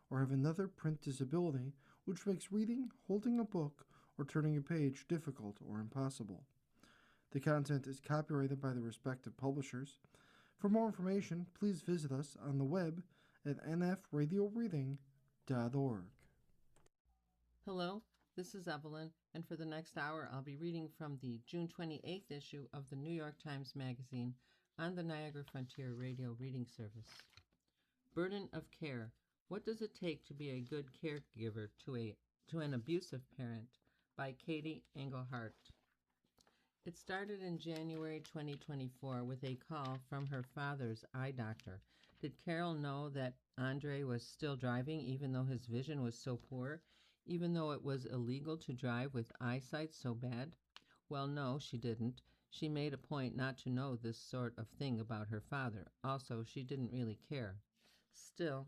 or have another print disability which makes reading, holding a book, or turning a page difficult or impossible. The content is copyrighted by the respective publishers. For more information, please visit us on the web at nfradioreading.org. Hello, this is Evelyn, and for the next hour I'll be reading from the June 28th issue of the New York Times Magazine on the Niagara Frontier Radio Reading Service. Burden of Care. What does it take to be a good caregiver to an abusive parent? By Katie Engelhart. It started in January 2024 with a call from her father's eye doctor. Did Carol know that Andre was still driving even though his vision was so poor, even though it was illegal to drive with eyesight so bad? Well, no, she didn't. She made a point not to know this sort of thing about her father. Also, she didn't really care. Still,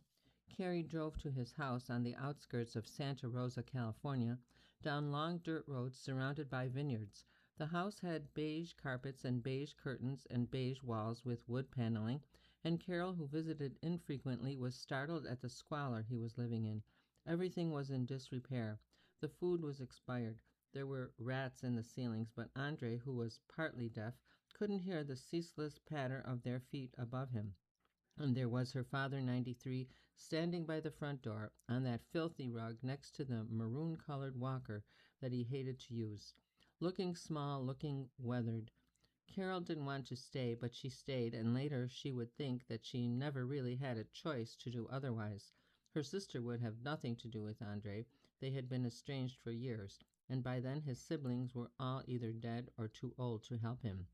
Carrie drove to his house on the outskirts of Santa Rosa, California, down long dirt roads surrounded by vineyards. The house had beige carpets and beige curtains and beige walls with wood paneling, and Carol, who visited infrequently, was startled at the squalor he was living in. Everything was in disrepair. The food was expired. There were rats in the ceilings, but Andre, who was partly deaf, couldn't hear the ceaseless patter of their feet above him. And there was her father, 93, standing by the front door on that filthy rug next to the maroon-colored walker that he hated to use. Looking small, looking weathered. Carol didn't want to stay, but she stayed, and later she would think that she never really had a choice to do otherwise. Her sister would have nothing to do with Andre. They had been estranged for years, and by then his siblings were all either dead or too old to help him.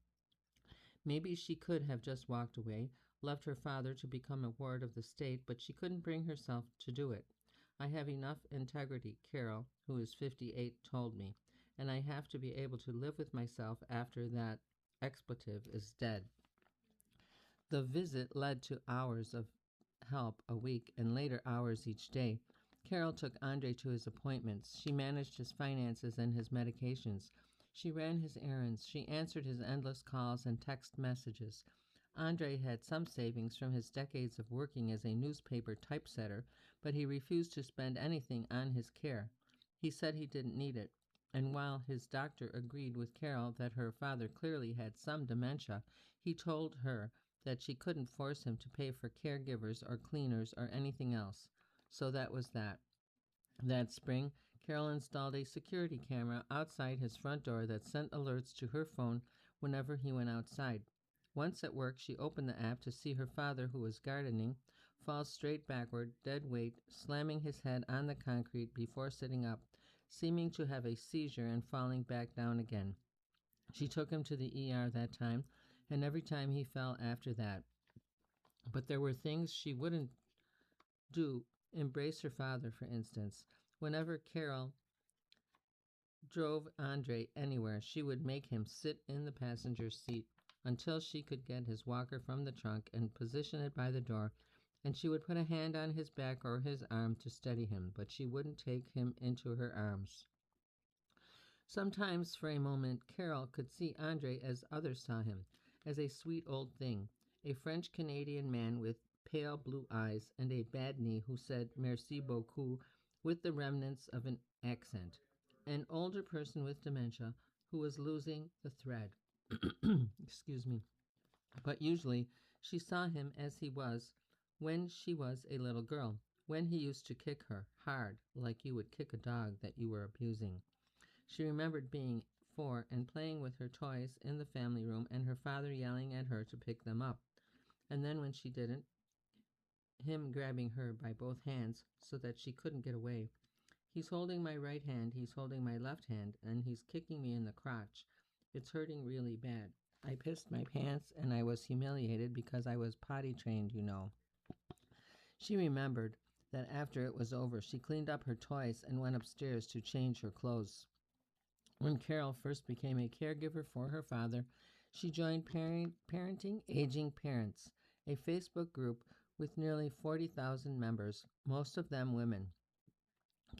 Maybe she could have just walked away, left her father to become a ward of the state, but she couldn't bring herself to do it. I have enough integrity, Carol, who is 58, told me, and I have to be able to live with myself after that expletive is dead. The visit led to hours of help a week and later hours each day. Carol took Andre to his appointments. She managed his finances and his medications. She ran his errands. She answered his endless calls and text messages. Andre had some savings from his decades of working as a newspaper typesetter, but he refused to spend anything on his care. He said he didn't need it. And while his doctor agreed with Carol that her father clearly had some dementia, he told her that she couldn't force him to pay for caregivers or cleaners or anything else. So that was that. That spring, Carol installed a security camera outside his front door that sent alerts to her phone whenever he went outside. Once at work, she opened the app to see her father, who was gardening, fall straight backward, dead weight, slamming his head on the concrete before sitting up, seeming to have a seizure and falling back down again. She took him to the ER that time, and every time he fell after that. But there were things she wouldn't do. Embrace her father, for instance. Whenever Carol drove Andre anywhere, she would make him sit in the passenger seat until she could get his walker from the trunk and position it by the door, and she would put a hand on his back or his arm to steady him, but she wouldn't take him into her arms. Sometimes, for a moment, Carol could see Andre as others saw him, as a sweet old thing, a French-Canadian man with pale blue eyes and a bad knee who said merci beaucoup with the remnants of an accent, an older person with dementia who was losing the thread. Excuse me. But usually she saw him as he was when she was a little girl, when he used to kick her hard, like you would kick a dog that you were abusing. She remembered being 4 and playing with her toys in the family room and her father yelling at her to pick them up. And then when she didn't, him grabbing her by both hands so that she couldn't get away. He's holding my right hand, he's holding my left hand, and he's kicking me in the crotch. It's hurting really bad. I pissed my pants and I was humiliated because I was potty trained, you know. She remembered that after it was over, she cleaned up her toys and went upstairs to change her clothes. When Carol first became a caregiver for her father, she joined Parenting Aging Parents, a Facebook group with nearly 40,000 members, most of them women.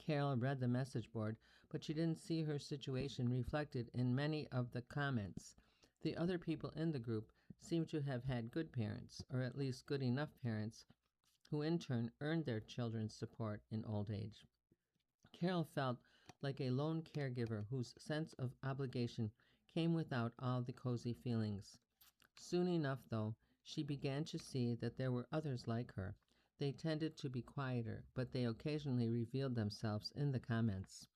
Carol read the message board, but she didn't see her situation reflected in many of the comments. The other people in the group seemed to have had good parents, or at least good enough parents, who in turn earned their children's support in old age. Carol felt like a lone caregiver whose sense of obligation came without all the cozy feelings. Soon enough, though, she began to see that there were others like her. They tended to be quieter, but they occasionally revealed themselves in the comments.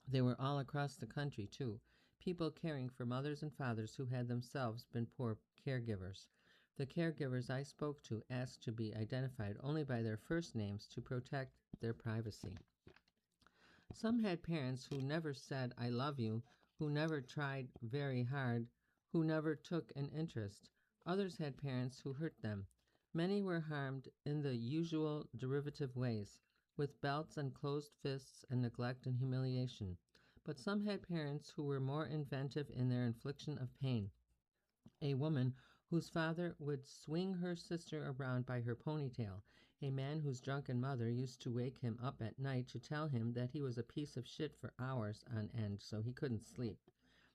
They were all across the country, too, people caring for mothers and fathers who had themselves been poor caregivers. The caregivers I spoke to asked to be identified only by their first names to protect their privacy. Some had parents who never said, I love you, who never tried very hard, who never took an interest. Others had parents who hurt them. Many were harmed in the usual derivative ways, with belts and closed fists and neglect and humiliation. But some had parents who were more inventive in their infliction of pain. A woman whose father would swing her sister around by her ponytail, a man whose drunken mother used to wake him up at night to tell him that he was a piece of shit for hours on end so he couldn't sleep.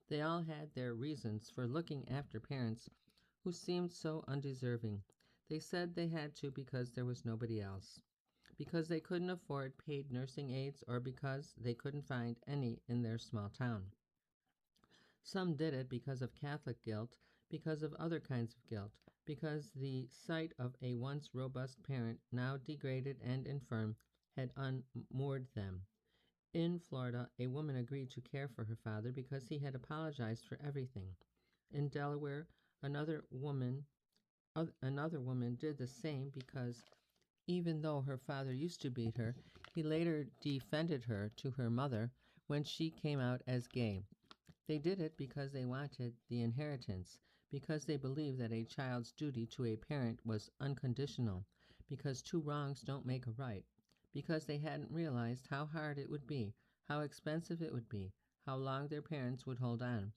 They all had their reasons for looking after parents who seemed so undeserving. They said they had to because there was nobody else, because they couldn't afford paid nursing aides, or because they couldn't find any in their small town. Some did it because of Catholic guilt, because of other kinds of guilt, because the sight of a once robust parent, now degraded and infirm, had unmoored them. In Florida, a woman agreed to care for her father because he had apologized for everything. In Delaware, another woman did the same because even though her father used to beat her, he later defended her to her mother when she came out as gay. They did it because they wanted the inheritance, because they believed that a child's duty to a parent was unconditional, because two wrongs don't make a right, because they hadn't realized how hard it would be, how expensive it would be, how long their parents would hold on.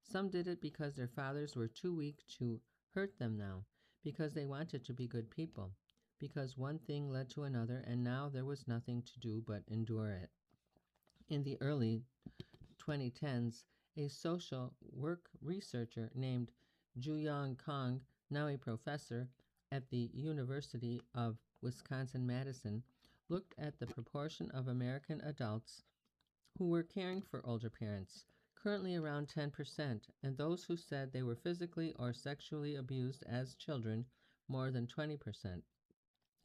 Some did it because their fathers were too weak to hurt them now, because they wanted to be good people, because one thing led to another and now there was nothing to do but endure it. In the early 2010s, a social work researcher named Juyong Kong, now a professor at the University of Wisconsin-Madison, looked at the proportion of American adults who were caring for older parents, currently around 10%, and those who said they were physically or sexually abused as children, more than 20%.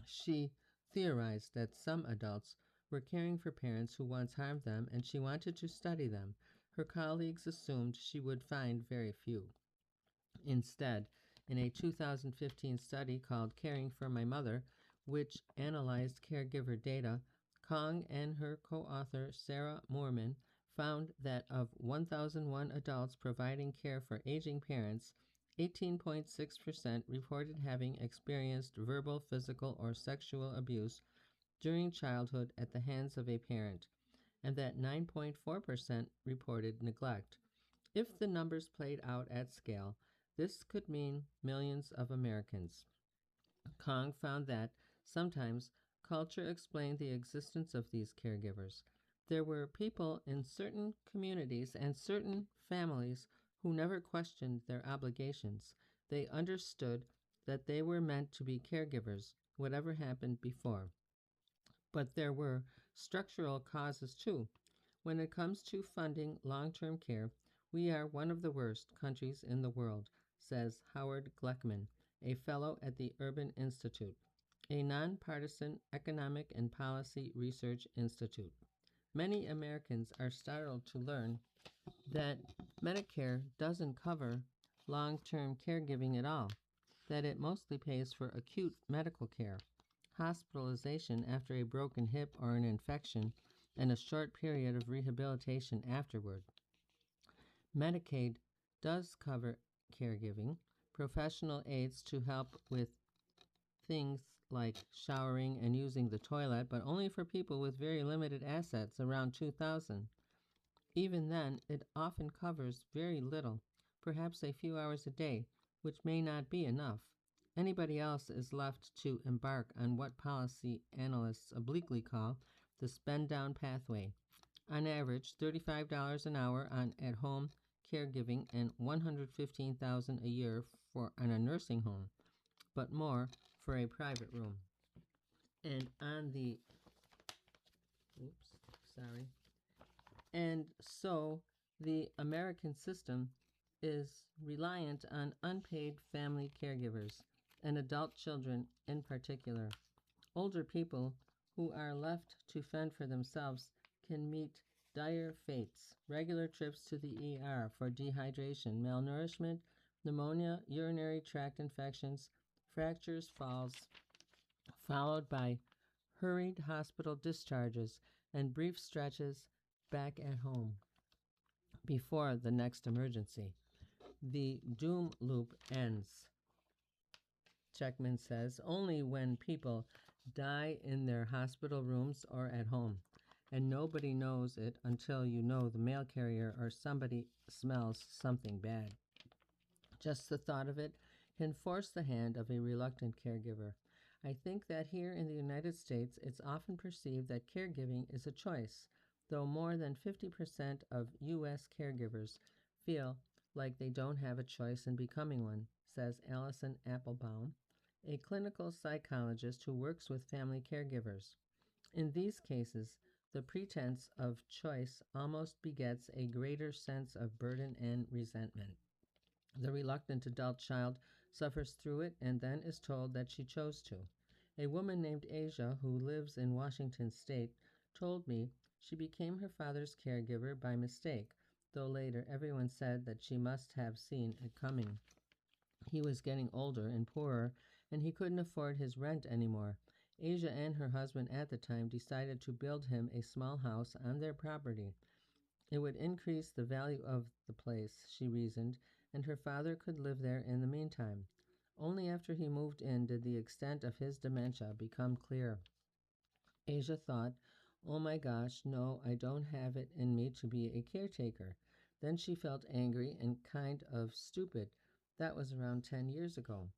She theorized that some adults were caring for parents who once harmed them, and she wanted to study them. Her colleagues assumed she would find very few. Instead, in a 2015 study called Caring for My Mother, which analyzed caregiver data, Kong and her co-author Sarah Moorman found that of 1,001 adults providing care for aging parents, 18.6% reported having experienced verbal, physical, or sexual abuse during childhood at the hands of a parent, and that 9.4% reported neglect. If the numbers played out at scale, this could mean millions of Americans. Kong found that, sometimes, culture explained the existence of these caregivers. There were people in certain communities and certain families who never questioned their obligations. They understood that they were meant to be caregivers, whatever happened before. But there were structural causes too. When it comes to funding long-term care, we are one of the worst countries in the world, says Howard Gleckman, a fellow at the Urban Institute, a nonpartisan economic and policy research institute. Many Americans are startled to learn that Medicare doesn't cover long-term caregiving at all, that it mostly pays for acute medical care, hospitalization after a broken hip or an infection, and a short period of rehabilitation afterward. Medicaid does cover caregiving, professional aides to help with things like showering and using the toilet, but only for people with very limited assets, around 2,000. Even then, it often covers very little, perhaps a few hours a day, which may not be enough. Anybody else is left to embark on what policy analysts obliquely call the spend-down pathway. On average, $35 an hour on at-home caregiving and $115,000 a year for on a nursing home, but more for a private room. And on the, oops, sorry. And so the American system is reliant on unpaid family caregivers and adult children in particular. Older people who are left to fend for themselves can meet dire fates. Regular trips to the ER for dehydration, malnourishment, pneumonia, urinary tract infections, fractures, falls, followed by hurried hospital discharges and brief stretches back at home before the next emergency. The doom loop ends, Checkman says, only when people die in their hospital rooms or at home. And nobody knows it until you know the mail carrier or somebody smells something bad. Just the thought of it can force the hand of a reluctant caregiver. I think that here in the United States, it's often perceived that caregiving is a choice, though more than 50% of U.S. caregivers feel like they don't have a choice in becoming one, says Allison Applebaum, a clinical psychologist who works with family caregivers. In these cases, the pretense of choice almost begets a greater sense of burden and resentment. The reluctant adult child suffers through it and then is told that she chose to. A woman named Asia, who lives in Washington State, told me she became her father's caregiver by mistake, though later everyone said that she must have seen it coming. He was getting older and poorer, and he couldn't afford his rent anymore. Asia and her husband at the time decided to build him a small house on their property. It would increase the value of the place, she reasoned, and her father could live there in the meantime. Only after he moved in did the extent of his dementia become clear. Asia thought, "Oh my gosh, no, I don't have it in me to be a caretaker." Then she felt angry and kind of stupid. That was around 10 years ago.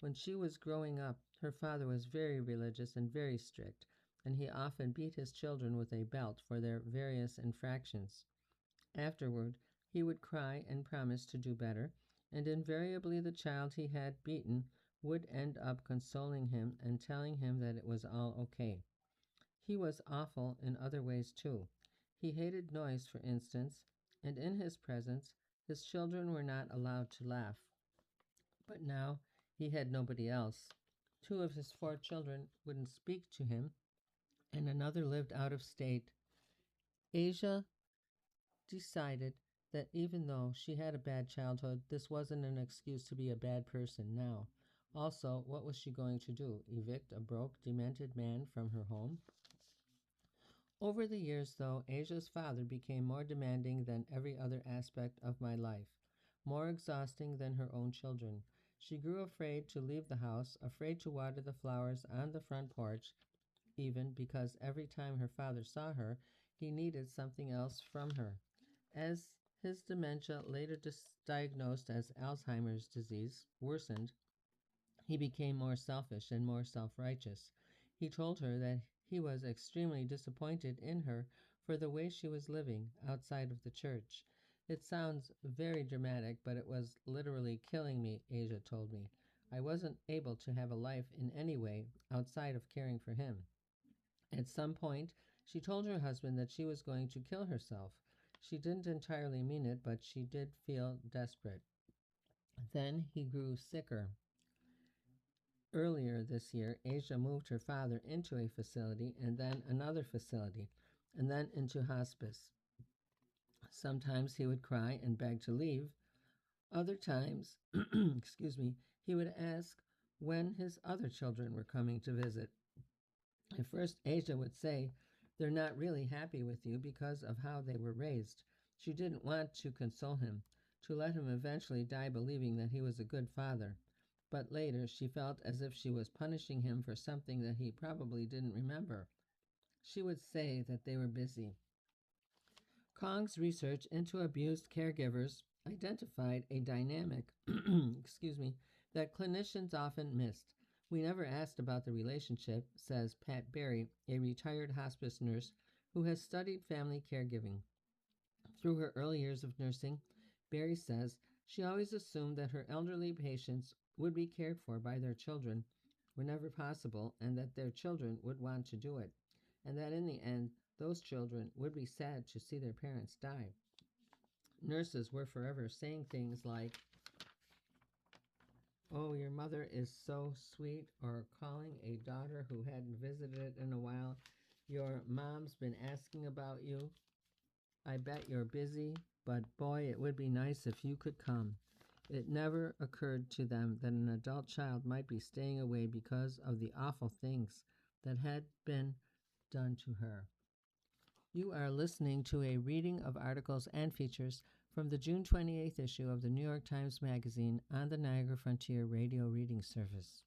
When she was growing up, her father was very religious and very strict, and he often beat his children with a belt for their various infractions. Afterward, he would cry and promise to do better, and invariably the child he had beaten would end up consoling him and telling him that it was all okay. He was awful in other ways too. He hated noise, for instance, and in his presence, his children were not allowed to laugh. But now he had nobody else. 2 of his 4 children wouldn't speak to him, and another lived out of state. Asia decided that even though she had a bad childhood, this wasn't an excuse to be a bad person now. Also, what was she going to do? Evict a broke, demented man from her home? Over the years, though, Asia's father became more demanding than every other aspect of my life, more exhausting than her own children. She grew afraid to leave the house, afraid to water the flowers on the front porch, even because every time her father saw her, he needed something else from her. As his dementia, later diagnosed as Alzheimer's disease, worsened, he became more selfish and more self-righteous. He told her that he was extremely disappointed in her for the way she was living outside of the church. It sounds very dramatic, but it was literally killing me, Asia told me. I wasn't able to have a life in any way outside of caring for him. At some point, she told her husband that she was going to kill herself. She didn't entirely mean it, but she did feel desperate. Then he grew sicker. Earlier this year, Asia moved her father into a facility and then another facility, and then into hospice. Sometimes he would cry and beg to leave. Other times, he would ask when his other children were coming to visit. At first, Asia would say, "They're not really happy with you because of how they were raised." She didn't want to console him, to let him eventually die believing that he was a good father. But later, she felt as if she was punishing him for something that he probably didn't remember. She would say that they were busy. Kong's research into abused caregivers identified a dynamic that clinicians often missed. "We never asked about the relationship," says Pat Berry, a retired hospice nurse who has studied family caregiving. Through her early years of nursing, Berry says she always assumed that her elderly patients would be cared for by their children whenever possible, and that their children would want to do it, and that in the end, those children would be sad to see their parents die. Nurses were forever saying things like, "Oh, your mother is so sweet," or calling a daughter who hadn't visited in a while, "Your mom's been asking about you. I bet you're busy, but boy, it would be nice if you could come." It never occurred to them that an adult child might be staying away because of the awful things that had been done to her. You are listening to a reading of articles and features from the June 28th issue of the New York Times Magazine on the Niagara Frontier Radio Reading Service.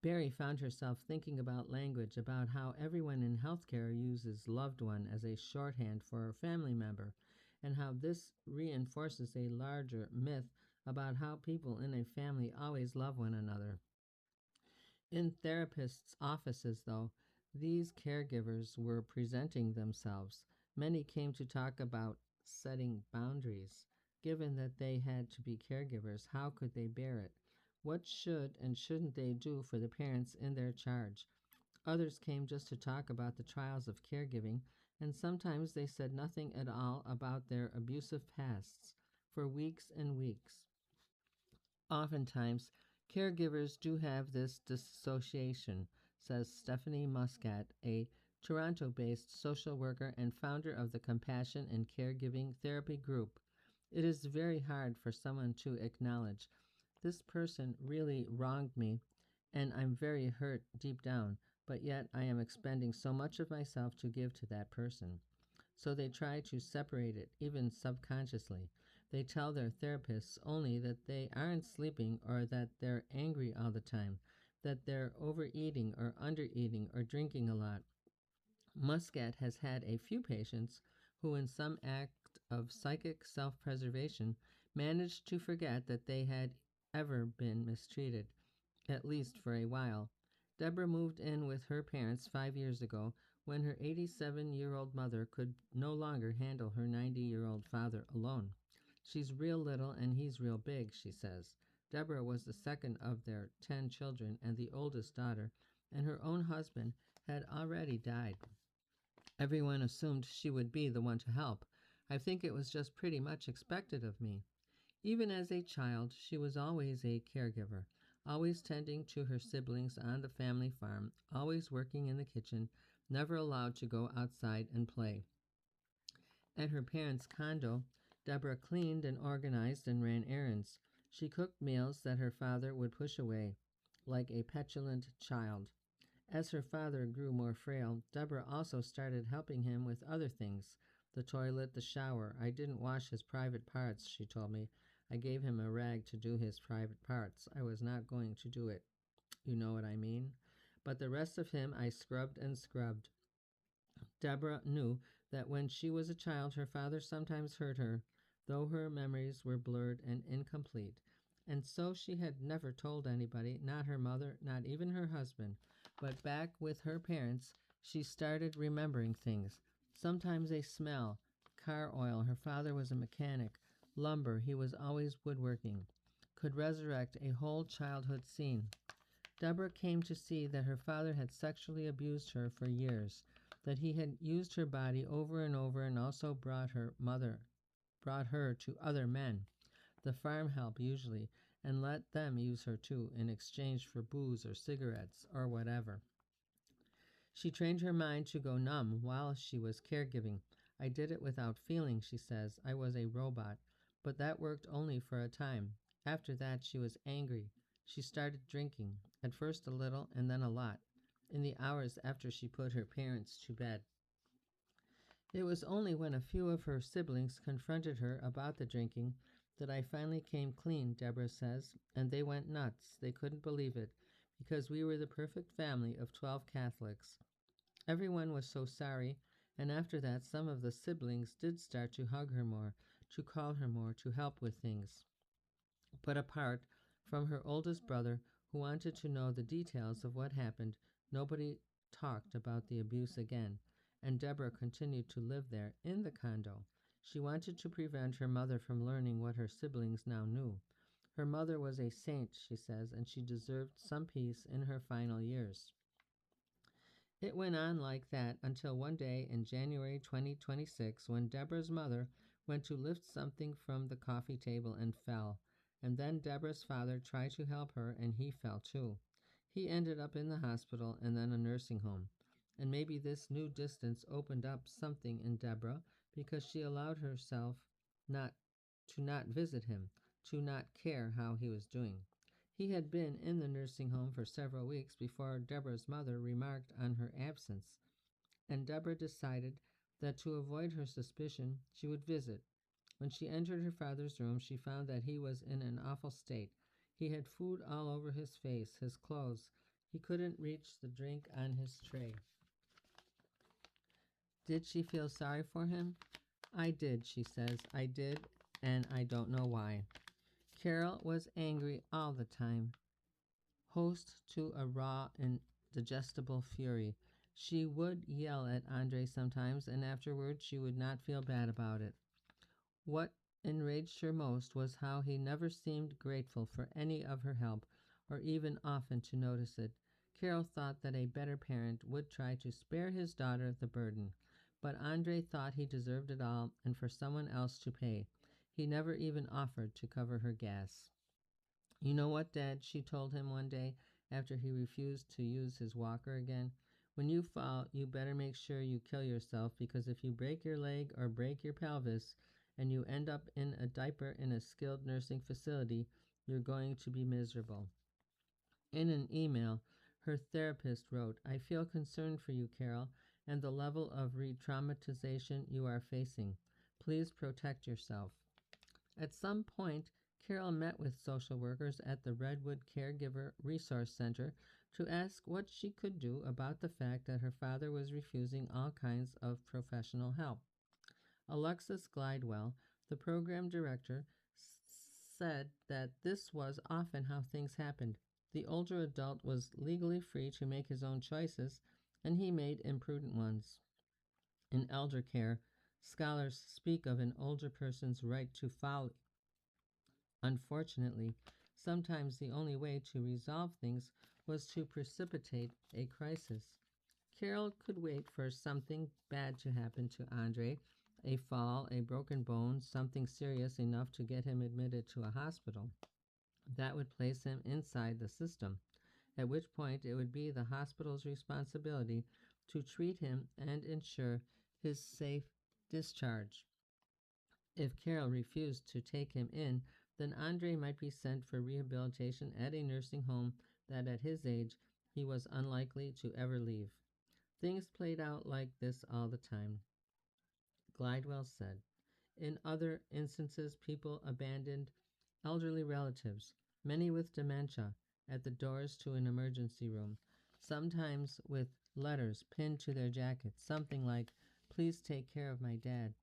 Barry found herself thinking about language, about how everyone in healthcare uses loved one as a shorthand for a family member, and how this reinforces a larger myth about how people in a family always love one another. In therapists' offices, though, these caregivers were presenting themselves. Many came to talk about setting boundaries. Given that they had to be caregivers, how could they bear it? What should and shouldn't they do for the parents in their charge? Others came just to talk about the trials of caregiving, and sometimes they said nothing at all about their abusive pasts for weeks and weeks. Oftentimes, caregivers do have this dissociation, says Stephanie Muscat, a Toronto based social worker and founder of the Compassion and Caregiving Therapy Group. It is very hard for someone to acknowledge, "This person really wronged me, and I'm very hurt deep down, but yet I am expending so much of myself to give to that person." So they try to separate it, even subconsciously. They tell their therapists only that they aren't sleeping or that they're angry all the time, that they're overeating or undereating or drinking a lot. Muscat has had a few patients who, in some act of psychic self preservation, managed to forget that they had ever been mistreated, at least for a while. Deborah moved in with her parents 5 years ago when her 87-year-old mother could no longer handle her 90-year-old father alone. "She's real little and he's real big," she says. Deborah was the second of their 10 children and the oldest daughter, and her own husband had already died. Everyone assumed she would be the one to help. I think it was just pretty much expected of me. Even as a child, she was always a caregiver, always tending to her siblings on the family farm, always working in the kitchen, never allowed to go outside and play. At her parents' condo, Deborah cleaned and organized and ran errands. She cooked meals that her father would push away, like a petulant child. As her father grew more frail, Deborah also started helping him with other things: the toilet, the shower. "I didn't wash his private parts," she told me. "I gave him a rag to do his private parts. I was not going to do it. You know what I mean? But the rest of him I scrubbed and scrubbed." Deborah knew that when she was a child, her father sometimes hurt her, though her memories were blurred and incomplete. And so she had never told anybody, not her mother, not even her husband. But back with her parents, she started remembering things. Sometimes a smell, car oil, her father was a mechanic, lumber, he was always woodworking, could resurrect a whole childhood scene. Deborah came to see that her father had sexually abused her for years, that he had used her body over and over and also brought her to other men, the farm help usually, and let them use her too in exchange for booze or cigarettes or whatever. She trained her mind to go numb while she was caregiving. "I did it without feeling," she says. "I was a robot." But that worked only for a time. After that, she was angry. She started drinking, at first a little and then a lot, in the hours after she put her parents to bed. It was only when a few of her siblings confronted her about the drinking that I finally came clean, Deborah says, and they went nuts. They couldn't believe it, because we were the perfect family of 12 Catholics. Everyone was so sorry, and after that some of the siblings did start to hug her more, to call her more, to help with things. But apart from her oldest brother, who wanted to know the details of what happened, nobody talked about the abuse again, and Deborah continued to live there in the condo. She wanted to prevent her mother from learning what her siblings now knew. Her mother was a saint, she says, and she deserved some peace in her final years. It went on like that until one day in January 2026 when Deborah's mother went to lift something from the coffee table and fell. And then Deborah's father tried to help her and he fell too. He ended up in the hospital and then a nursing home. And maybe this new distance opened up something in Deborah because she allowed herself not not visit him, to not care how he was doing. He had been in the nursing home for several weeks before Deborah's mother remarked on her absence, and Deborah decided that to avoid her suspicion, she would visit. When she entered her father's room, she found that he was in an awful state. He had food all over his face, his clothes. He couldn't reach the drink on his tray. Did she feel sorry for him? I did, she says. I did, and I don't know why. Carol was angry all the time, host to a raw and digestible fury. She would yell at Andre sometimes, and afterward she would not feel bad about it. What enraged her most was how he never seemed grateful for any of her help, or even often to notice it. Carol thought that a better parent would try to spare his daughter the burden, but Andre thought he deserved it all and for someone else to pay. He never even offered to cover her gas. You know what, Dad, she told him one day after he refused to use his walker again. When you fall, you better make sure you kill yourself, because if you break your leg or break your pelvis and you end up in a diaper in a skilled nursing facility, you're going to be miserable. In an email, her therapist wrote, I feel concerned for you, Carol, and the level of re-traumatization you are facing. Please protect yourself. At some point, Carol met with social workers at the Redwood Caregiver Resource Center to ask what she could do about the fact that her father was refusing all kinds of professional help. Alexis Glidewell, the program director, said that this was often how things happened. The older adult was legally free to make his own choices, and he made imprudent ones. In elder care, scholars speak of an older person's right to folly. Unfortunately, sometimes the only way to resolve things was to precipitate a crisis. Carol could wait for something bad to happen to Andre, a fall, a broken bone, something serious enough to get him admitted to a hospital. That would place him inside the system, at which point it would be the hospital's responsibility to treat him and ensure his safe discharge. If Carol refused to take him in, then Andre might be sent for rehabilitation at a nursing home that at his age he was unlikely to ever leave. Things played out like this all the time. Glidewell said, in other instances, people abandoned elderly relatives, many with dementia, at the doors to an emergency room, sometimes with letters pinned to their jackets, something like, please take care of my dad.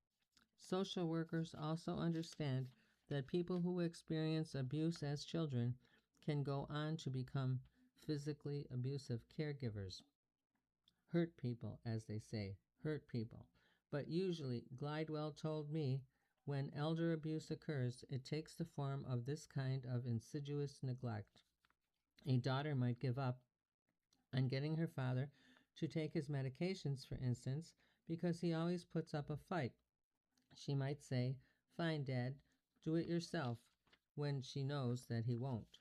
Social workers also understand that people who experience abuse as children can go on to become physically abusive caregivers. Hurt people, as they say, hurt people. But usually, Glidewell told me, when elder abuse occurs, it takes the form of this kind of insidious neglect. A daughter might give up on getting her father to take his medications, for instance, because he always puts up a fight. She might say, fine, Dad, do it yourself, when she knows that he won't.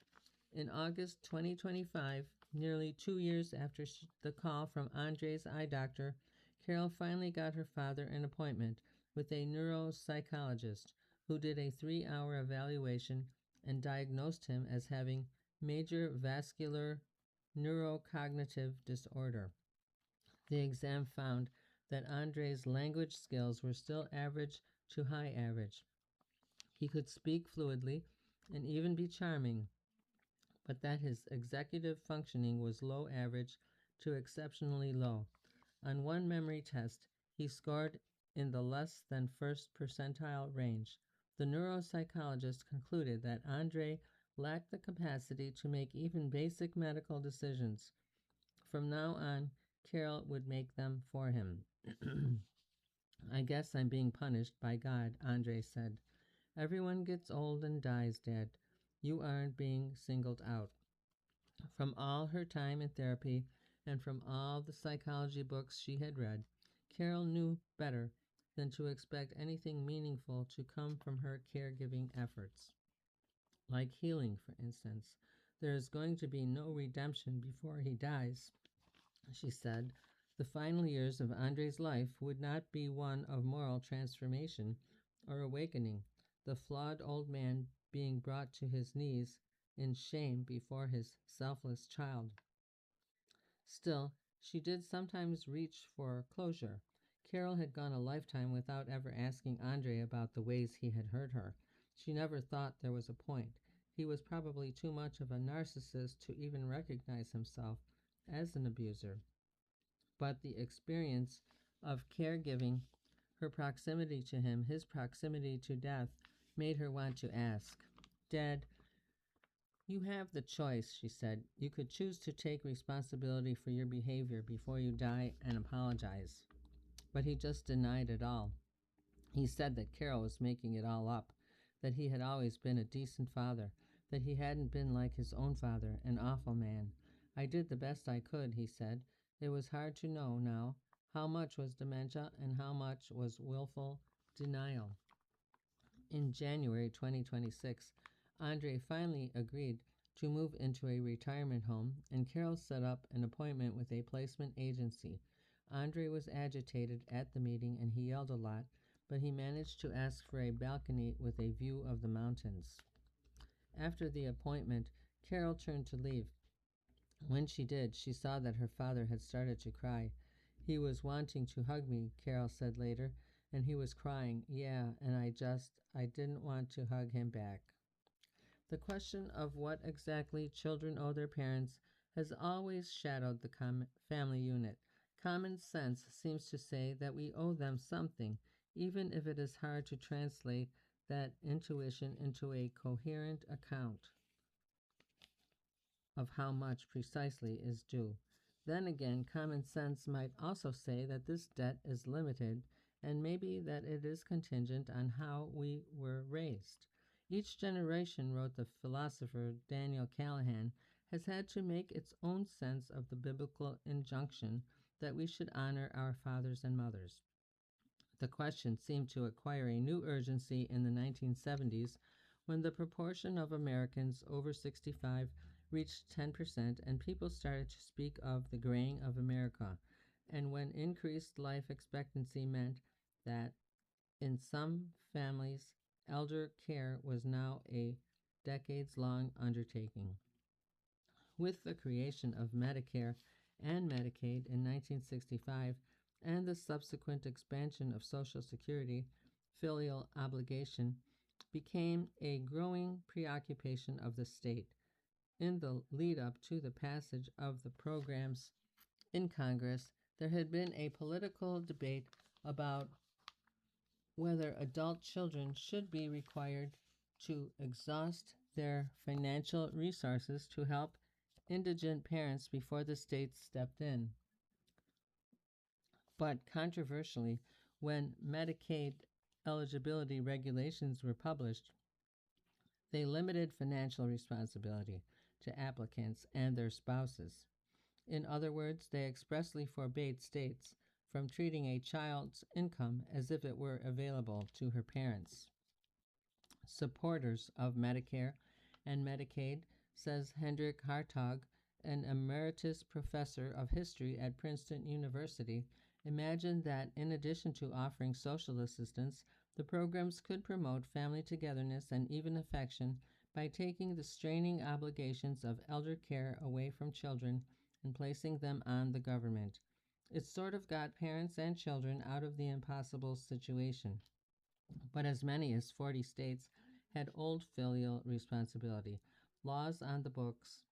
In August 2025, nearly 2 years after the call from Andre's eye doctor, Carol finally got her father an appointment with a neuropsychologist who did a 3-hour evaluation and diagnosed him as having major vascular neurocognitive disorder. The exam found that Andre's language skills were still average to high average. He could speak fluidly and even be charming, but that his executive functioning was low average to exceptionally low. On one memory test, he scored in the less than first percentile range. The neuropsychologist concluded that Andre lacked the capacity to make even basic medical decisions. From now on, Carol would make them for him. I guess I'm being punished by God, Andre said. Everyone gets old and dies, Dad. You aren't being singled out. From all her time in therapy and from all the psychology books she had read, Carol knew better than to expect anything meaningful to come from her caregiving efforts. Like healing, for instance. There is going to be no redemption before he dies, she said. The final years of Andre's life would not be one of moral transformation or awakening, the flawed old man being brought to his knees in shame before his selfless child. Still, she did sometimes reach for closure. Carol had gone a lifetime without ever asking Andre about the ways he had hurt her. She never thought there was a point. He was probably too much of a narcissist to even recognize himself as an abuser. But the experience of caregiving, her proximity to him, his proximity to death, made her want to ask. Dad, you have the choice, she said. You could choose to take responsibility for your behavior before you die and apologize. But he just denied it all. He said that Carol was making it all up, that he had always been a decent father, that he hadn't been like his own father, an awful man. I did the best I could, he said. It was hard to know now how much was dementia and how much was willful denial. In January 2026, Andre finally agreed to move into a retirement home, and Carol set up an appointment with a placement agency. Andre was agitated at the meeting and he yelled a lot, but he managed to ask for a balcony with a view of the mountains. After the appointment, Carol turned to leave. When she did, she saw that her father had started to cry. He was wanting to hug me, Carol said later, and he was crying. Yeah, and I didn't want to hug him back. The question of what exactly children owe their parents has always shadowed the family unit. Common sense seems to say that we owe them something, even if it is hard to translate that intuition into a coherent account of how much precisely is due. Then again, common sense might also say that this debt is limited and maybe that it is contingent on how we were raised. Each generation, wrote the philosopher Daniel Callahan, has had to make its own sense of the biblical injunction that we should honor our fathers and mothers. The question seemed to acquire a new urgency in the 1970s when the proportion of Americans over 65 reached 10% and people started to speak of the graying of America, and when increased life expectancy meant that in some families, elder care was now a decades long undertaking. With the creation of Medicare and Medicaid in 1965 and the subsequent expansion of Social Security, filial obligation became a growing preoccupation of the state. In the lead up to the passage of the programs in Congress, there had been a political debate about whether adult children should be required to exhaust their financial resources to help indigent parents before the state stepped in. But controversially, when Medicaid eligibility regulations were published, they limited financial responsibility to applicants and their spouses. In other words, they expressly forbade states from treating a child's income as if it were available to her parents. Supporters of Medicare and Medicaid, says Hendrik Hartog, an emeritus professor of history at Princeton University, imagined that in addition to offering social assistance, the programs could promote family togetherness and even affection by taking the straining obligations of elder care away from children and placing them on the government. It sort of got parents and children out of the impossible situation. But as many as 40 states had old filial responsibility, laws on the books,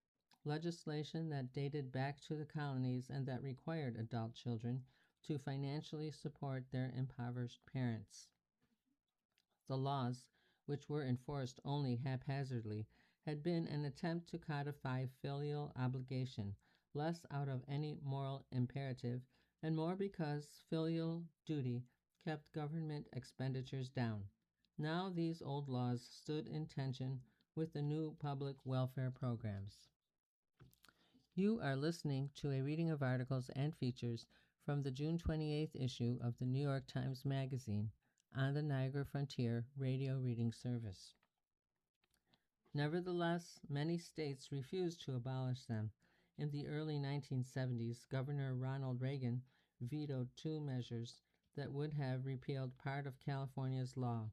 legislation that dated back to the colonies and that required adult children to financially support their impoverished parents. The laws, which were enforced only haphazardly, had been an attempt to codify filial obligation, less out of any moral imperative and more because filial duty kept government expenditures down. Now these old laws stood in tension with the new public welfare programs. You are listening to a reading of articles and features from the June 28th issue of the New York Times Magazine on the Niagara Frontier Radio Reading Service. Nevertheless, many states refused to abolish them. In the early 1970s, Governor Ronald Reagan vetoed two measures that would have repealed part of California's law.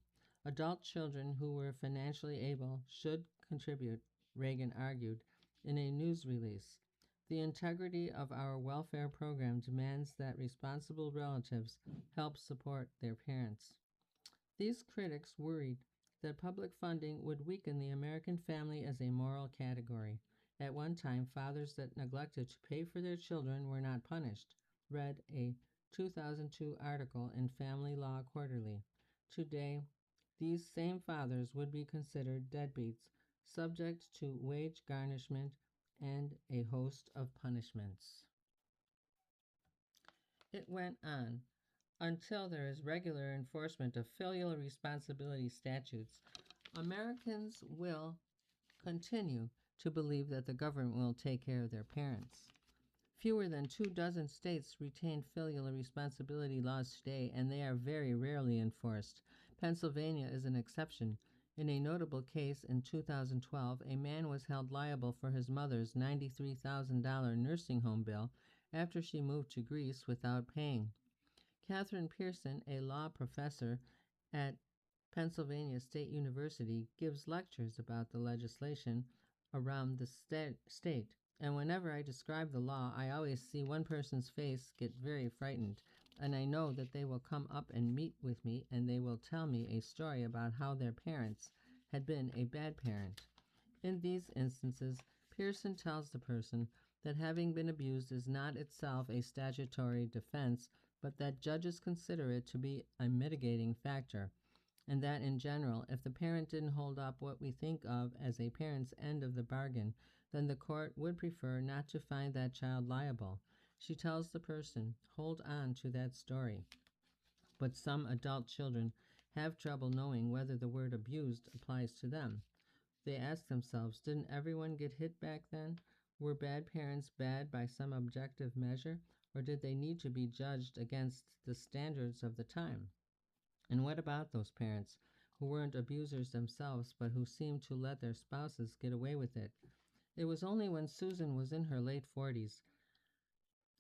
Adult children who were financially able should contribute, Reagan argued in a news release. The integrity of our welfare program demands that responsible relatives help support their parents. These critics worried that public funding would weaken the American family as a moral category. At one time, fathers that neglected to pay for their children were not punished, read a 2002 article in Family Law Quarterly. Today, these same fathers would be considered deadbeats, subject to wage garnishment and a host of punishments. It went on. Until there is regular enforcement of filial responsibility statutes, Americans will continue to believe that the government will take care of their parents. Fewer than 24 states retain filial responsibility laws today, and they are very rarely enforced. Pennsylvania is an exception. In a notable case in 2012, a man was held liable for his mother's $93,000 nursing home bill after she moved to Greece without paying. Catherine Pearson, a law professor at Pennsylvania State University, gives lectures about the legislation around the state. And whenever I describe the law, I always see one person's face get very frightened. And I know that they will come up and meet with me and they will tell me a story about how their parents had been a bad parent. In these instances, Pearson tells the person that having been abused is not itself a statutory defense, but that judges consider it to be a mitigating factor, and that in general, if the parent didn't hold up what we think of as a parent's end of the bargain, then the court would prefer not to find that child liable. She tells the person, hold on to that story. But some adult children have trouble knowing whether the word abused applies to them. They ask themselves, didn't everyone get hit back then? Were bad parents bad by some objective measure? Or did they need to be judged against the standards of the time? And what about those parents who weren't abusers themselves, but who seemed to let their spouses get away with it? It was only when Susan was in her late 40s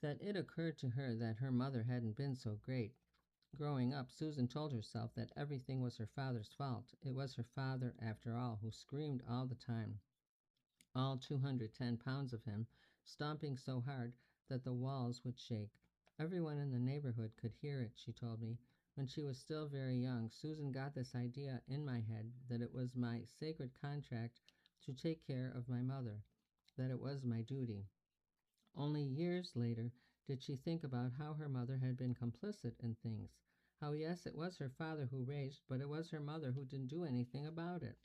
that it occurred to her that her mother hadn't been so great. Growing up, Susan told herself that everything was her father's fault. It was her father, after all, who screamed all the time, all 210 pounds of him, stomping so hard that the walls would shake. Everyone in the neighborhood could hear it, she told me. When she was still very young, Susan got this idea in my head that it was my sacred contract to take care of my mother, that it was my duty. Only years later did she think about how her mother had been complicit in things, how yes, it was her father who raised, but it was her mother who didn't do anything about it.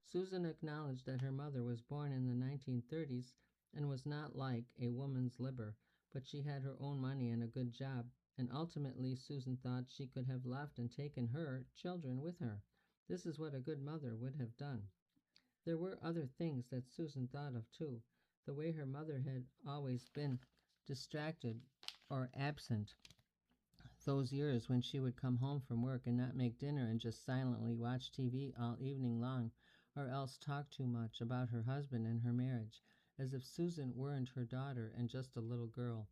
Susan acknowledged that her mother was born in the 1930s and was not like a woman's liber, but she had her own money and a good job, and ultimately Susan thought she could have left and taken her children with her. This is what a good mother would have done. There were other things that Susan thought of too, the way her mother had always been distracted or absent. Those years when she would come home from work and not make dinner and just silently watch TV all evening long, or else talk too much about her husband and her marriage, as if Susan weren't her daughter and just a little girl.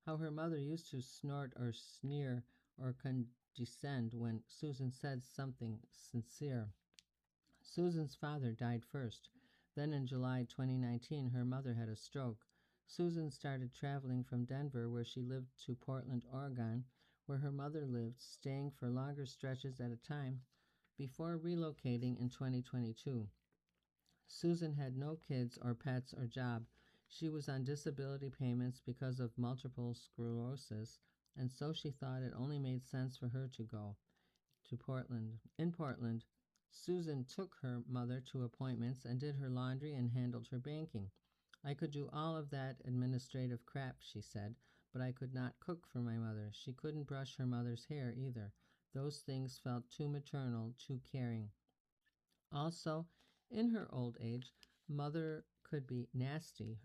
How her mother used to snort or sneer or condescend when Susan said something sincere. Susan's father died first. Then in July 2019, her mother had a stroke. Susan started traveling from Denver, where she lived, to Portland, Oregon, where her mother lived, staying for longer stretches at a time before relocating in 2022. Susan had no kids or pets or job. She was on disability payments because of multiple sclerosis, and so she thought it only made sense for her to go to Portland. In Portland, Susan took her mother to appointments and did her laundry and handled her banking. I could do all of that administrative crap, she said, but I could not cook for my mother. She couldn't brush her mother's hair either. Those things felt too maternal, too caring. Also, In her old age, her mother could be nasty,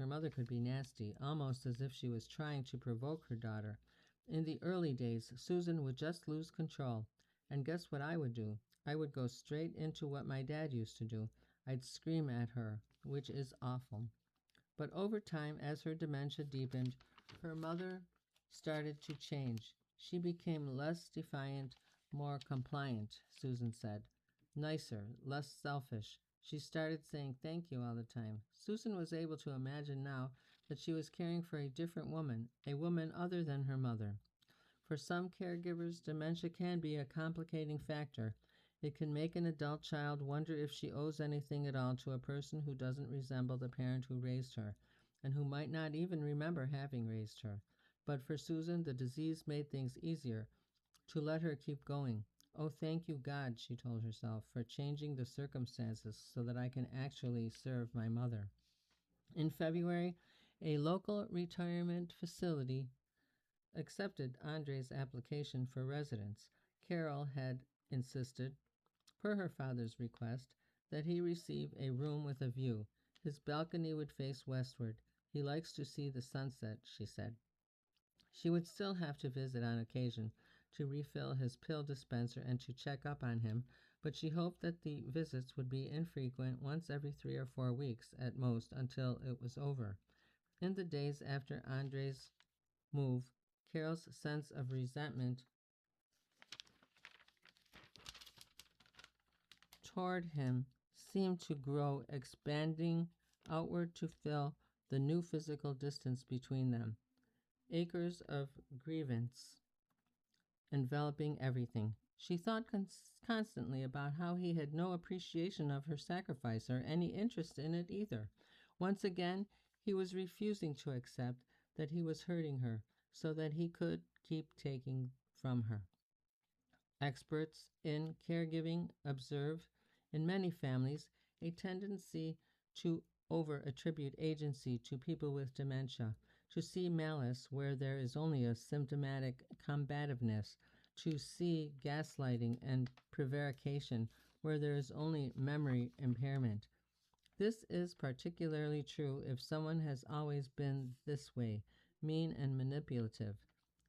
almost as if she was trying to provoke her daughter. In the early days, Susan would just lose control. And guess what I would do? I would go straight into what my dad used to do. I'd scream at her, which is awful. But over time, as her dementia deepened, her mother started to change. She became less defiant, more compliant, Susan said. Nicer, less selfish. She started saying thank you all the time. Susan was able to imagine now that she was caring for a woman other than her mother. For some caregivers, dementia can be a complicating factor. It can make an adult child wonder if she owes anything at all to a person who doesn't resemble the parent who raised her, and who might not even remember having raised her. But for Susan, the disease made things easier to let her keep going. Oh, thank you, God, she told herself, for changing the circumstances so that I can actually serve my mother. In February, a local retirement facility accepted Andre's application for residence. Carol had insisted, per her father's request, that he receive a room with a view. His balcony would face westward. He likes to see the sunset, she said. She would still have to visit on occasion to refill his pill dispenser and to check up on him, but she hoped that the visits would be infrequent, once every 3 or 4 weeks at most, until it was over. In the days after Andre's move, Carol's sense of resentment toward him seemed to grow, expanding outward to fill the new physical distance between them. Acres of grievance enveloping everything. She thought constantly about how he had no appreciation of her sacrifice or any interest in it either. Once again, he was refusing to accept that he was hurting her so that he could keep taking from her. Experts in caregiving observe in many families a tendency to over attribute agency to people with dementia, to see malice where there is only a symptomatic combativeness, to see gaslighting and prevarication where there is only memory impairment. This is particularly true if someone has always been this way, mean and manipulative.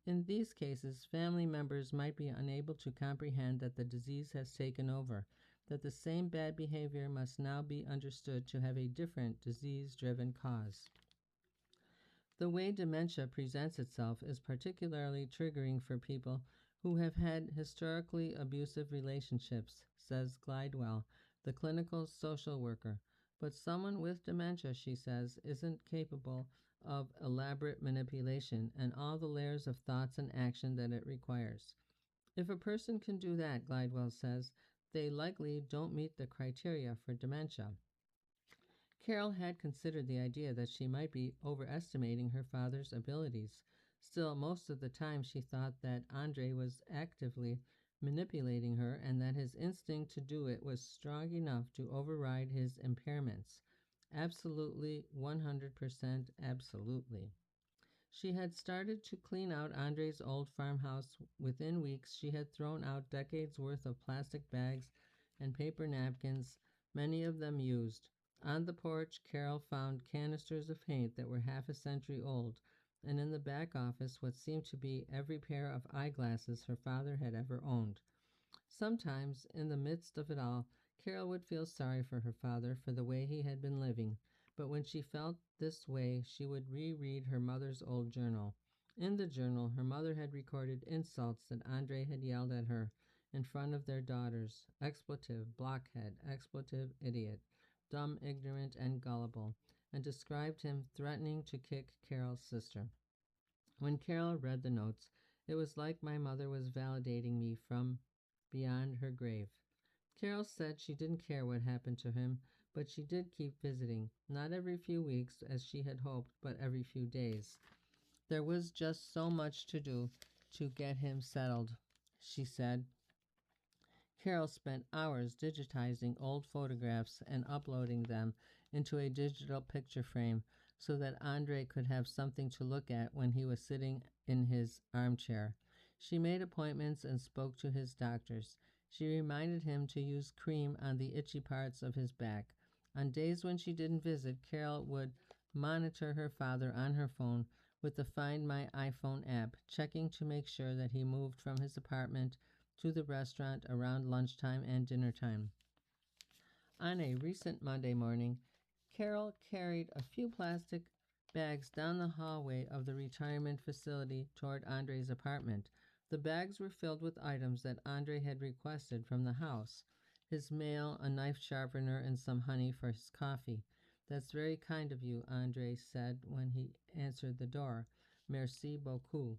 In these cases, family members might be unable to comprehend that the disease has taken over, that the same bad behavior must now be understood to have a different disease-driven cause. The way dementia presents itself is particularly triggering for people who have had historically abusive relationships, says Glidewell, the clinical social worker. But someone with dementia, she says, isn't capable of elaborate manipulation and all the layers of thoughts and action that it requires. If a person can do that, Glidewell says, they likely don't meet the criteria for dementia. Carol had considered the idea that she might be overestimating her father's abilities. Still, most of the time she thought that Andre was actively manipulating her and that his instinct to do it was strong enough to override his impairments. Absolutely, 100% absolutely. She had started to clean out Andre's old farmhouse. Within weeks, she had thrown out decades' worth of plastic bags and paper napkins, many of them used. On the porch, Carol found canisters of paint that were half a century old, and in the back office what seemed to be every pair of eyeglasses her father had ever owned. Sometimes, in the midst of it all, Carol would feel sorry for her father for the way he had been living, but when she felt this way, she would reread her mother's old journal. In the journal, her mother had recorded insults that Andre had yelled at her in front of their daughters: expletive, blockhead, expletive, idiot, dumb, ignorant, and gullible, and described him threatening to kick Carol's sister. When Carol read the notes, it was like my mother was validating me from beyond her grave. Carol said she didn't care what happened to him, but she did keep visiting, not every few weeks as she had hoped, but every few days. There was just so much to do to get him settled, she said. Carol spent hours digitizing old photographs and uploading them into a digital picture frame so that Andre could have something to look at when he was sitting in his armchair. She made appointments and spoke to his doctors. She reminded him to use cream on the itchy parts of his back. On days when she didn't visit, Carol would monitor her father on her phone with the Find My iPhone app, checking to make sure that he moved from his apartment to the restaurant around lunchtime and dinner time. On a recent Monday morning, Carol carried a few plastic bags down the hallway of the retirement facility toward Andre's apartment. The bags were filled with items that Andre had requested from the house: his mail, a knife sharpener, and some honey for his coffee. "That's very kind of you," Andre said when he answered the door. "Merci beaucoup."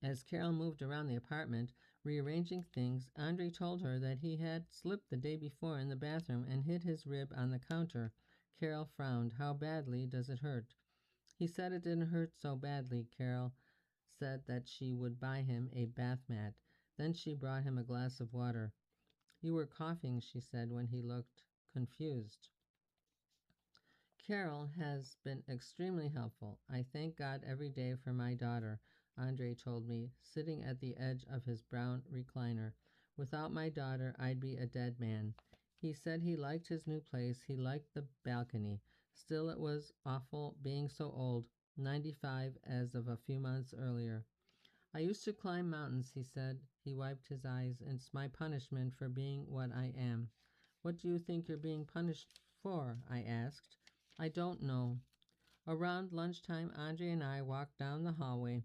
As Carol moved around the apartment, rearranging things, Andre told her that he had slipped the day before in the bathroom and hit his rib on the counter. Carol frowned. "How badly does it hurt?" He said it didn't hurt so badly. Carol said that she would buy him a bath mat. Then she brought him a glass of water. "You were coughing," she said when he looked confused. "Carol has been extremely helpful. I thank God every day for my daughter," Andre told me, sitting at the edge of his brown recliner. "Without my daughter, I'd be a dead man." He said he liked his new place. He liked the balcony. Still, it was awful being so old, 95 as of a few months earlier. "I used to climb mountains," he said. He wiped his eyes. "It's my punishment for being what I am." "What do you think you're being punished for?" I asked. "I don't know." Around lunchtime, Andre and I walked down the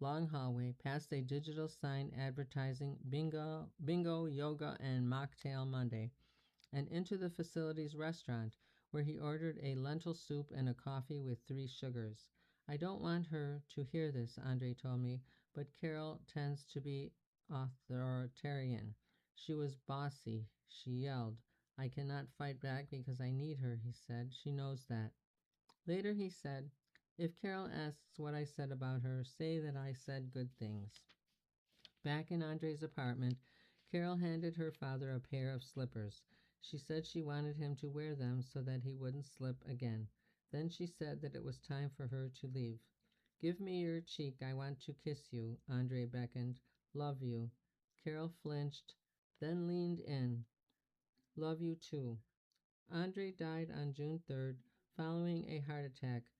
long hallway, past a digital sign advertising bingo, yoga, and mocktail Monday, and into the facility's restaurant, where he ordered a lentil soup and a coffee with 3 sugars. "I don't want her to hear this," Andre told me, "but Carol tends to be authoritarian. She was bossy. She yelled. I cannot fight back because I need her," he said. "She knows that." Later he said, "If Carol asks what I said about her, say that I said good things." Back in Andre's apartment, Carol handed her father a pair of slippers. She said she wanted him to wear them so that he wouldn't slip again. Then she said that it was time for her to leave. "Give me your cheek. I want to kiss you," Andre beckoned. "Love you." Carol flinched, then leaned in. "Love you too." Andre died on June 3rd following a heart attack.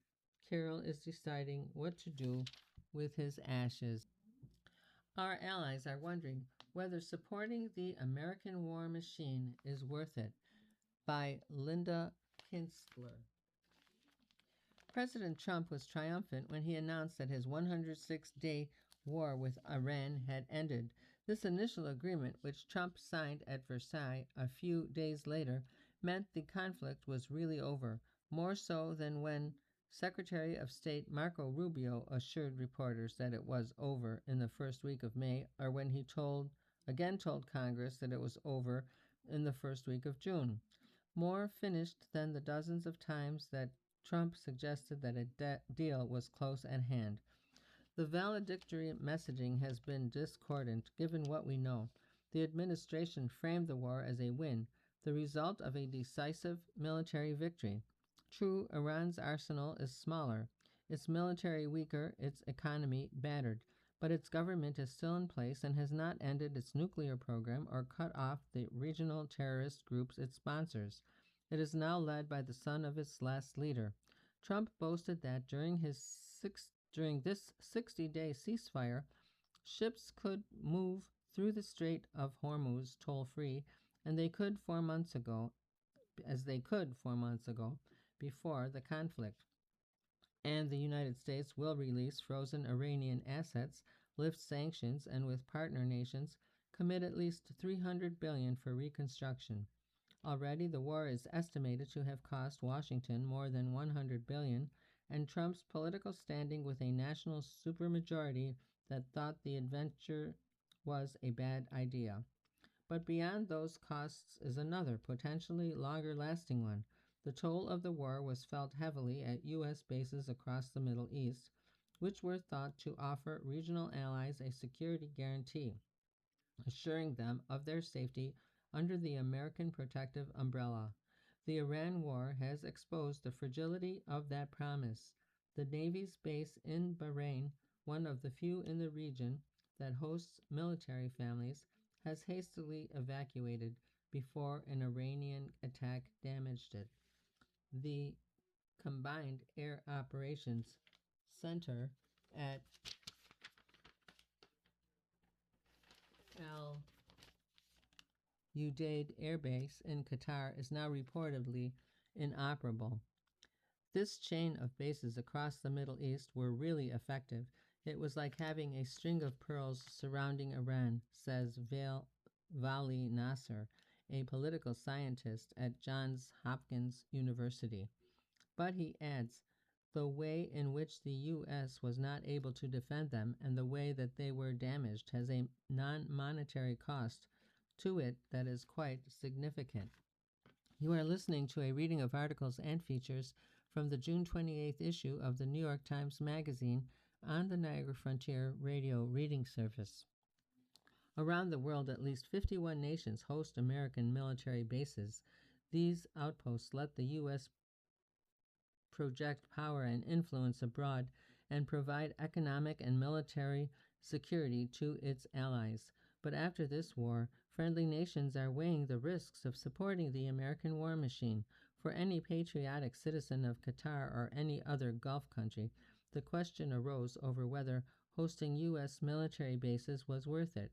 Carol is deciding what to do with his ashes. Our allies are wondering whether supporting the American war machine is worth it, by Linda Kinstler. President Trump was triumphant when he announced that his 106-day war with Iran had ended. This initial agreement, which Trump signed at Versailles a few days later, meant the conflict was really over, more so than when Secretary of State Marco Rubio assured reporters that it was over in the first week of May, or when he again told Congress that it was over in the first week of June. More finished than the dozens of times that Trump suggested that a deal was close at hand. The valedictory messaging has been discordant, given what we know. The administration framed the war as a win, the result of a decisive military victory. True, Iran's arsenal is smaller, its military weaker, its economy battered, but its government is still in place and has not ended its nuclear program or cut off the regional terrorist groups it sponsors. It is now led by the son of its last leader. Trump boasted that during this 60-day ceasefire, ships could move through the Strait of Hormuz toll-free, and they could 4 months ago, before the conflict. And the United States will release frozen Iranian assets, lift sanctions, and with partner nations, commit at least $300 billion for reconstruction. Already the war is estimated to have cost Washington more than $100 billion, and Trump's political standing with a national supermajority that thought the adventure was a bad idea. But beyond those costs is another, potentially longer-lasting one. The toll of the war was felt heavily at U.S. bases across the Middle East, which were thought to offer regional allies a security guarantee, assuring them of their safety under the American protective umbrella. The Iran war has exposed the fragility of that promise. The Navy's base in Bahrain, one of the few in the region that hosts military families, has hastily evacuated before an Iranian attack damaged it. The Combined Air Operations Center at Al Udeid Air Base in Qatar is now reportedly inoperable. This chain of bases across the Middle East were really effective. It was like having a string of pearls surrounding Iran, says Vali Nasser, a political scientist at Johns Hopkins University. But he adds, the way in which the U.S. was not able to defend them and the way that they were damaged has a non monetary cost to it that is quite significant. You are listening to a reading of articles and features from the June 28th issue of the New York Times Magazine on the Niagara Frontier Radio Reading Service. Around the world, at least 51 nations host American military bases. These outposts let the U.S. project power and influence abroad and provide economic and military security to its allies. But after this war, friendly nations are weighing the risks of supporting the American war machine. For any patriotic citizen of Qatar or any other Gulf country, the question arose over whether hosting U.S. military bases was worth it.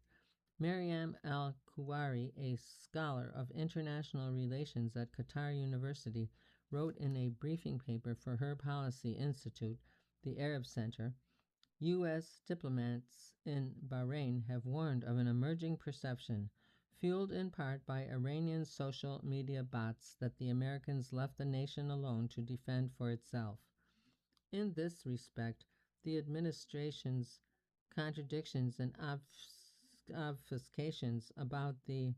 Mariam al-Kuwari, a scholar of international relations at Qatar University, wrote in a briefing paper for her Policy Institute, the Arab Center, U.S. diplomats in Bahrain have warned of an emerging perception, fueled in part by Iranian social media bots, that the Americans left the nation alone to defend for itself. In this respect, the administration's contradictions and obfuscations about the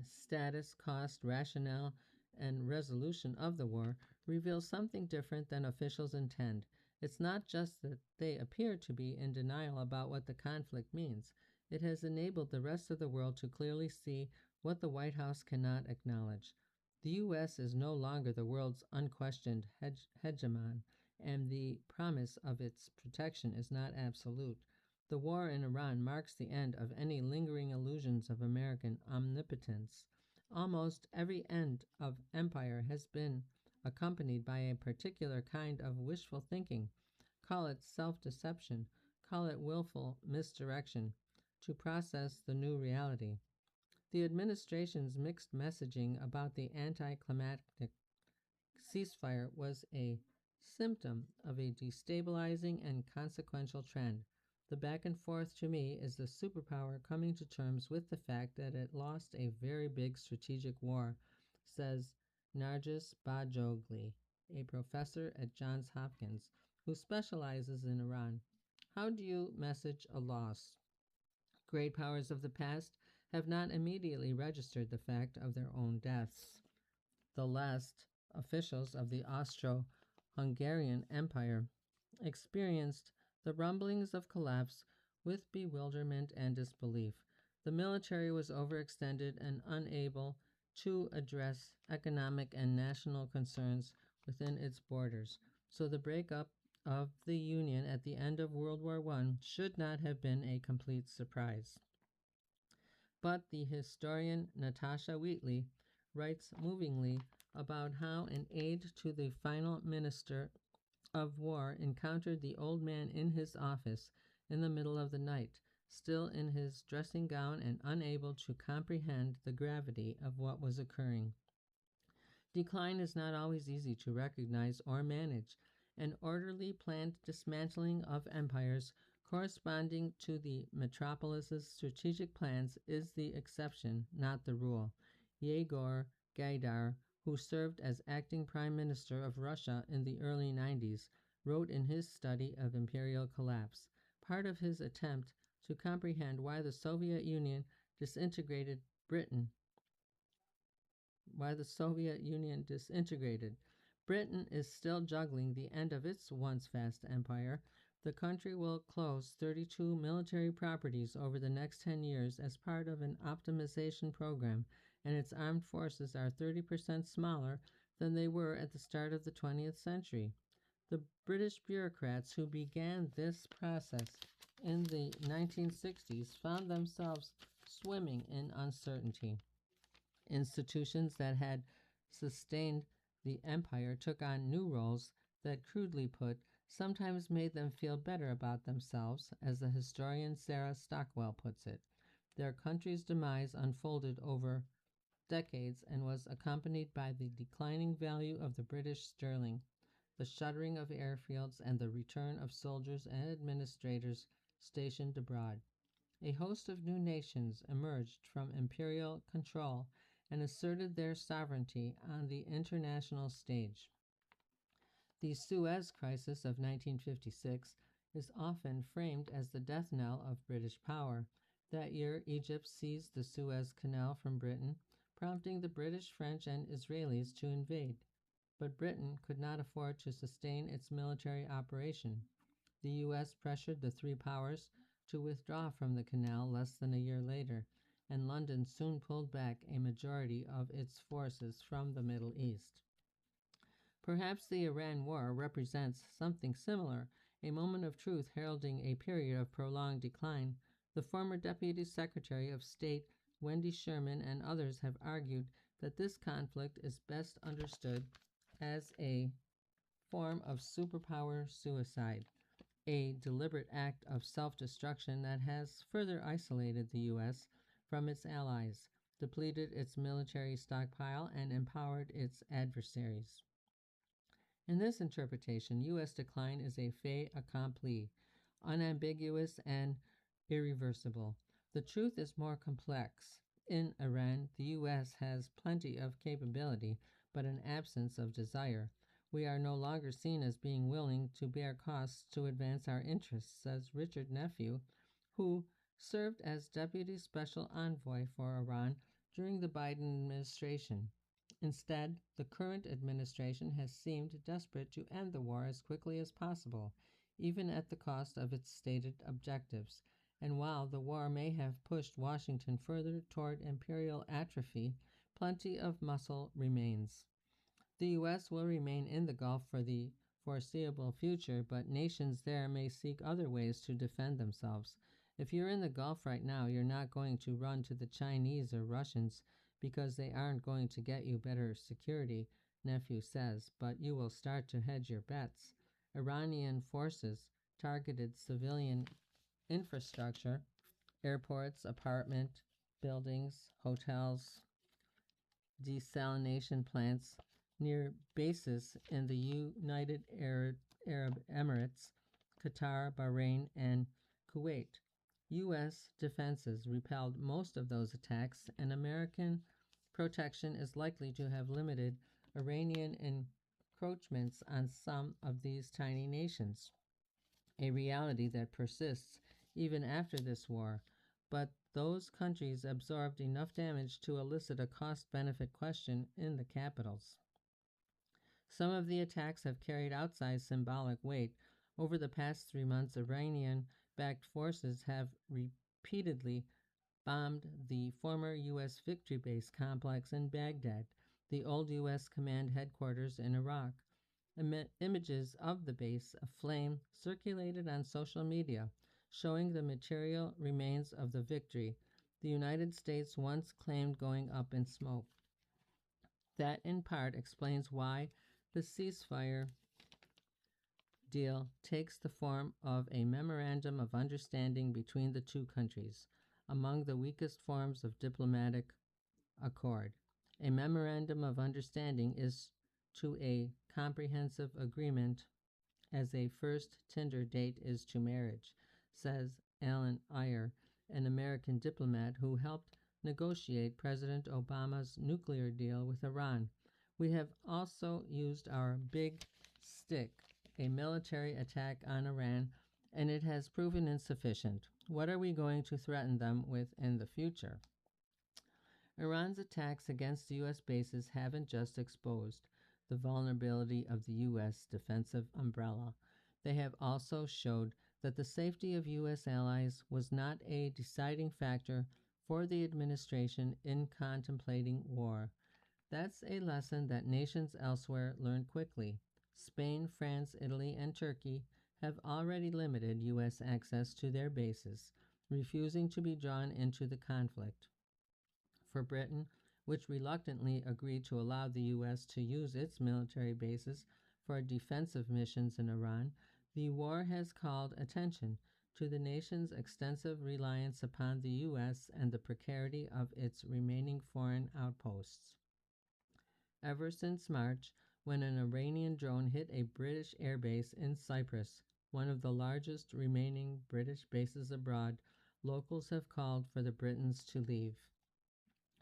status, cost, rationale, and resolution of the war reveal something different than officials intend. It's not just that they appear to be in denial about what the conflict means. It has enabled the rest of the world to clearly see what the White House cannot acknowledge. The U.S. is no longer the world's unquestioned hegemon, and the promise of its protection is not absolute. The war in Iran marks the end of any lingering illusions of American omnipotence. Almost every end of empire has been accompanied by a particular kind of wishful thinking. Call it self-deception, call it willful misdirection, to process the new reality. The administration's mixed messaging about the anticlimactic ceasefire was a symptom of a destabilizing and consequential trend. The back and forth to me is the superpower coming to terms with the fact that it lost a very big strategic war, says Nargis Bajogli, a professor at Johns Hopkins who specializes in Iran. How do you message a loss? Great powers of the past have not immediately registered the fact of their own deaths. The last officials of the Austro-Hungarian Empire experienced the rumblings of collapse with bewilderment and disbelief. The military was overextended and unable to address economic and national concerns within its borders. So the breakup of the Union at the end of World War I should not have been a complete surprise. But the historian Natasha Wheatley writes movingly about how an aide to the final minister of war encountered the old man in his office in the middle of the night, still in his dressing gown and unable to comprehend the gravity of what was occurring. Decline is not always easy to recognize or manage. An orderly planned dismantling of empires corresponding to the metropolis's strategic plans is the exception, not the rule. Yegor Gaidar, who served as acting prime minister of Russia in the early 90s, wrote in his study of imperial collapse, part of his attempt to comprehend why the Soviet Union disintegrated. Britain is still juggling the end of its once vast empire. The country will close 32 military properties over the next 10 years as part of an optimization program, and its armed forces are 30% smaller than they were at the start of the 20th century. The British bureaucrats who began this process in the 1960s found themselves swimming in uncertainty. Institutions that had sustained the empire took on new roles that, crudely put, sometimes made them feel better about themselves, as the historian Sarah Stockwell puts it. Their country's demise unfolded over decades and was accompanied by the declining value of the British sterling, the shuttering of airfields, and the return of soldiers and administrators stationed abroad. A host of new nations emerged from imperial control and asserted their sovereignty on the international stage. The Suez Crisis of 1956 is often framed as the death knell of British power. That year, Egypt seized the Suez Canal from Britain, prompting the British, French, and Israelis to invade. But Britain could not afford to sustain its military operation. The U.S. pressured the three powers to withdraw from the canal less than a year later, and London soon pulled back a majority of its forces from the Middle East. Perhaps the Iran War represents something similar, a moment of truth heralding a period of prolonged decline. The former Deputy Secretary of State Wendy Sherman and others have argued that this conflict is best understood as a form of superpower suicide, a deliberate act of self destruction that has further isolated the U.S. from its allies, depleted its military stockpile, and empowered its adversaries. In this interpretation, U.S. decline is a fait accompli, unambiguous and irreversible. The truth is more complex. In Iran, the U.S. has plenty of capability, but an absence of desire. We are no longer seen as being willing to bear costs to advance our interests, says Richard Nephew, who served as Deputy Special Envoy for Iran during the Biden administration. Instead, the current administration has seemed desperate to end the war as quickly as possible, even at the cost of its stated objectives. And while the war may have pushed Washington further toward imperial atrophy, plenty of muscle remains. The U.S. will remain in the Gulf for the foreseeable future, but nations there may seek other ways to defend themselves. If you're in the Gulf right now, you're not going to run to the Chinese or Russians because they aren't going to get you better security, Nephew says, but you will start to hedge your bets. Iranian forces targeted civilian infrastructure, airports, apartment buildings, hotels, desalination plants near bases in the United Arab Emirates, Qatar, Bahrain, and Kuwait. U.S. defenses repelled most of those attacks, and American protection is likely to have limited Iranian encroachments on some of these tiny nations, a reality that persists even after this war. But those countries absorbed enough damage to elicit a cost benefit question in the capitals. Some of the attacks have carried outsized symbolic weight. Over the past 3 months, Iranian backed forces have repeatedly bombed the former U.S. Victory Base complex in Baghdad, the old U.S. command headquarters in Iraq. Images of the base aflame circulated on social media, showing the material remains of the victory the United States once claimed going up in smoke. That, in part, explains why the ceasefire deal takes the form of a memorandum of understanding between the two countries, among the weakest forms of diplomatic accord. A memorandum of understanding is to a comprehensive agreement as a first tender date is to marriage, says Alan Iyer, an American diplomat who helped negotiate President Obama's nuclear deal with Iran. We have also used our big stick, a military attack on Iran, and it has proven insufficient. What are we going to threaten them with in the future? Iran's attacks against U.S. bases haven't just exposed the vulnerability of the U.S. defensive umbrella. They have also showed that the safety of U.S. allies was not a deciding factor for the administration in contemplating war. That's a lesson that nations elsewhere learned quickly. Spain, France, Italy, and Turkey have already limited U.S. access to their bases. refusing to be drawn into the conflict. For Britain, which reluctantly agreed to allow the U.S. to use its military bases for defensive missions in Iran, the war has called attention to the nation's extensive reliance upon the U.S. and the precarity of its remaining foreign outposts. Ever since March, when an Iranian drone hit a British airbase in Cyprus, one of the largest remaining British bases abroad, locals have called for the Britons to leave.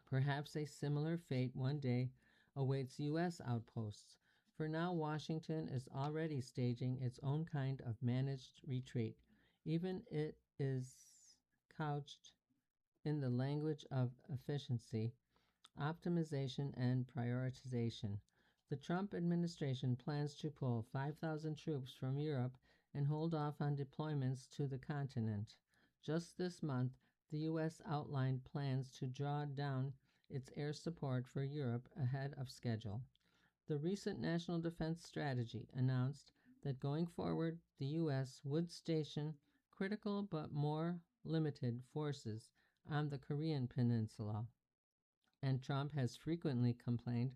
Perhaps a similar fate one day awaits U.S. outposts, for now Washington is already staging its own kind of managed retreat, even it is couched in the language of efficiency, optimization, and prioritization. The Trump administration plans to pull 5,000 troops from Europe and hold off on deployments to the continent. Just this month, the U.S. outlined plans to draw down its air support for Europe ahead of schedule. The recent National Defense Strategy announced that going forward, the U.S. would station critical but more limited forces on the Korean Peninsula, and Trump has frequently complained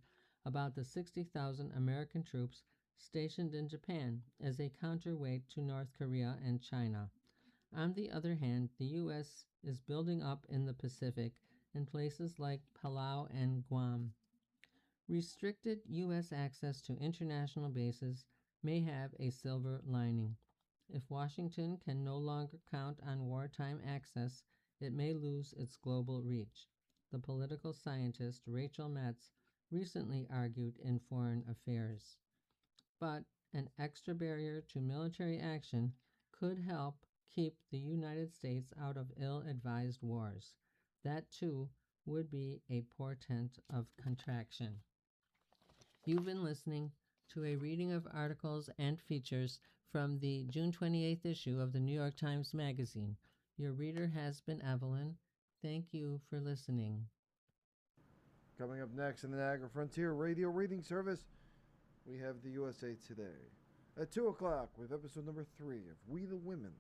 about the 60,000 American troops stationed in Japan as a counterweight to North Korea and China. On the other hand, the U.S. is building up in the Pacific in places like Palau and Guam. Restricted U.S. access to international bases may have a silver lining. If Washington can no longer count on wartime access, it may lose its global reach. The political scientist Rachel Metz recently argued in Foreign Affairs. But an extra barrier to military action could help keep the United States out of ill-advised wars. That, too, would be a portent of contraction. You've been listening to a reading of articles and features from the June 28th issue of the New York Times Magazine. Your reader has been Evelyn. Thank you for listening. Coming up next in the Niagara Frontier Radio Reading Service, we have the USA Today. At 2 o'clock, with episode number 3 of We the Women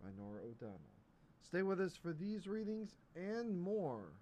by Nora O'Donnell. Stay with us for these readings and more.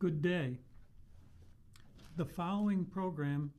Good day. The following program